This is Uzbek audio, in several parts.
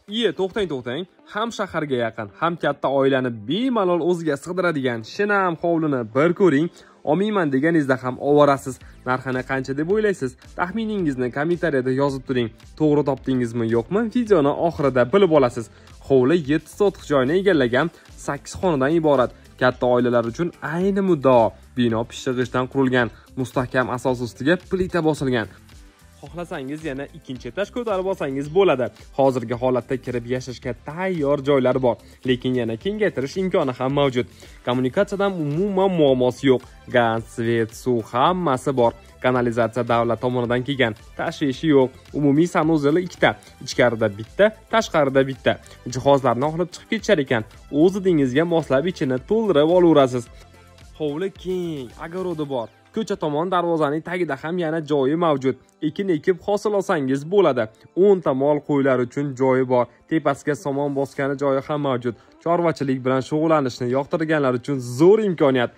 Iye, to'xtang. Ham shaharga yaqin, ham katta oilani bemalol o'ziga sig'diradigan shinam hovlini bir ko'ring. Olmayman deganingizda ham ovorasiz. Narxini qancha deb o'ylaysiz? Taxminingizni kommentariyada yozib turing. To'g'ri topdingizmi, yo'qmi? Videoni oxirida bilib olasiz. Hovli 7 sotix joyni egallagan 8 xonadan iborat. Katta oilalar uchun ayni muddao. Bino pishig'ichdan qurilgan, mustahkam asos ustiga plita bosilgan. Xohlasangiz yana ikkinchi etaj ko'tarib olsangiz bo'ladi. Hozirgi holatda kirib yashashga tayyor joylar bor, lekin yana kengaytirish imkoni ham mavjud. Kommunikatsiyadan umuman muammosi yo'q. Gaz, svet, suv hammasi bor. Kanalizatsiya davlat tomonidan kelgan. Tashvishi yo'q. Umumiy sanuzeli 2 ta, ichkarida bitta, tashqarida bitta. Jihozlarni olib chiqib ketishar ekan. O'z idingizga moslab ichini to'ldirib olaverasiz. Hovli keng, agorodi bor. Ko'cha tomon darvozaning tagida ham yana joyi mavjud. Ekin ekib hosil olsangiz bo'ladi. 10 ta mol qo'ylar uchun joyi bor. Tepasiga somon bosgani joyi ham mavjud. Chorvachilik bilan shug'ullanishni yoqtirganlar uchun zo'r imkoniyat.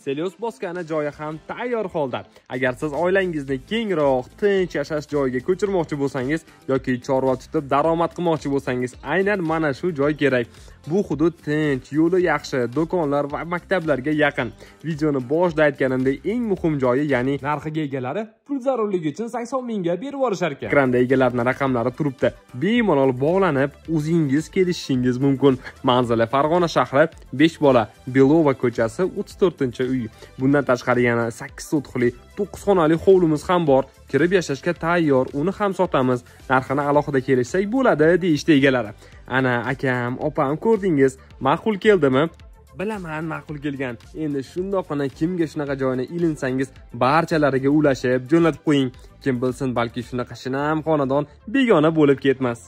Selyos bosgani joyi ham tayyor holda. Agar siz oilangizni kengroq, tinch yashash joyiga ko'chirmoqchi bo'lsangiz yoki chorva tutib daromad qilmoqchi bo'lsangiz, aynan mana shu joy kerak. Bu hudud tinch, yo'li yaxshi, do'konlar va maktablarga yaqin. Videoni boshida aytganimdek, eng muhim joyi, ya'ni narxiga egalari pul zarurligi uchun 80 mingga berib yuborishar ekan. Ekranda egalarining raqamlari turibdi. Bemalol bog'lanib, o'zingiz kelishingiz mumkin. Manzili Farg'ona shahri, 5 bola, Belova ko'chasi, 34-uy. Bundan tashqari yana 8 sotixli 9 xonali hovlimiz ham bor. Kirib yashashga tayyor, uni ham sotamiz. Narxini alohida kelishsak bo'ladi, deyishdi egalari. Ana akam, opam ko'rdingiz, ma'qul keldimi? Bilaman, ma'qul kelgan. Endi shundoqina kimga shunaqa joyni ilinsangiz, barchalariga ulashib, jo'natib qo'ying. Kim bilsin, balki shunaqa shinam xonadon begona bo'lib ketmas.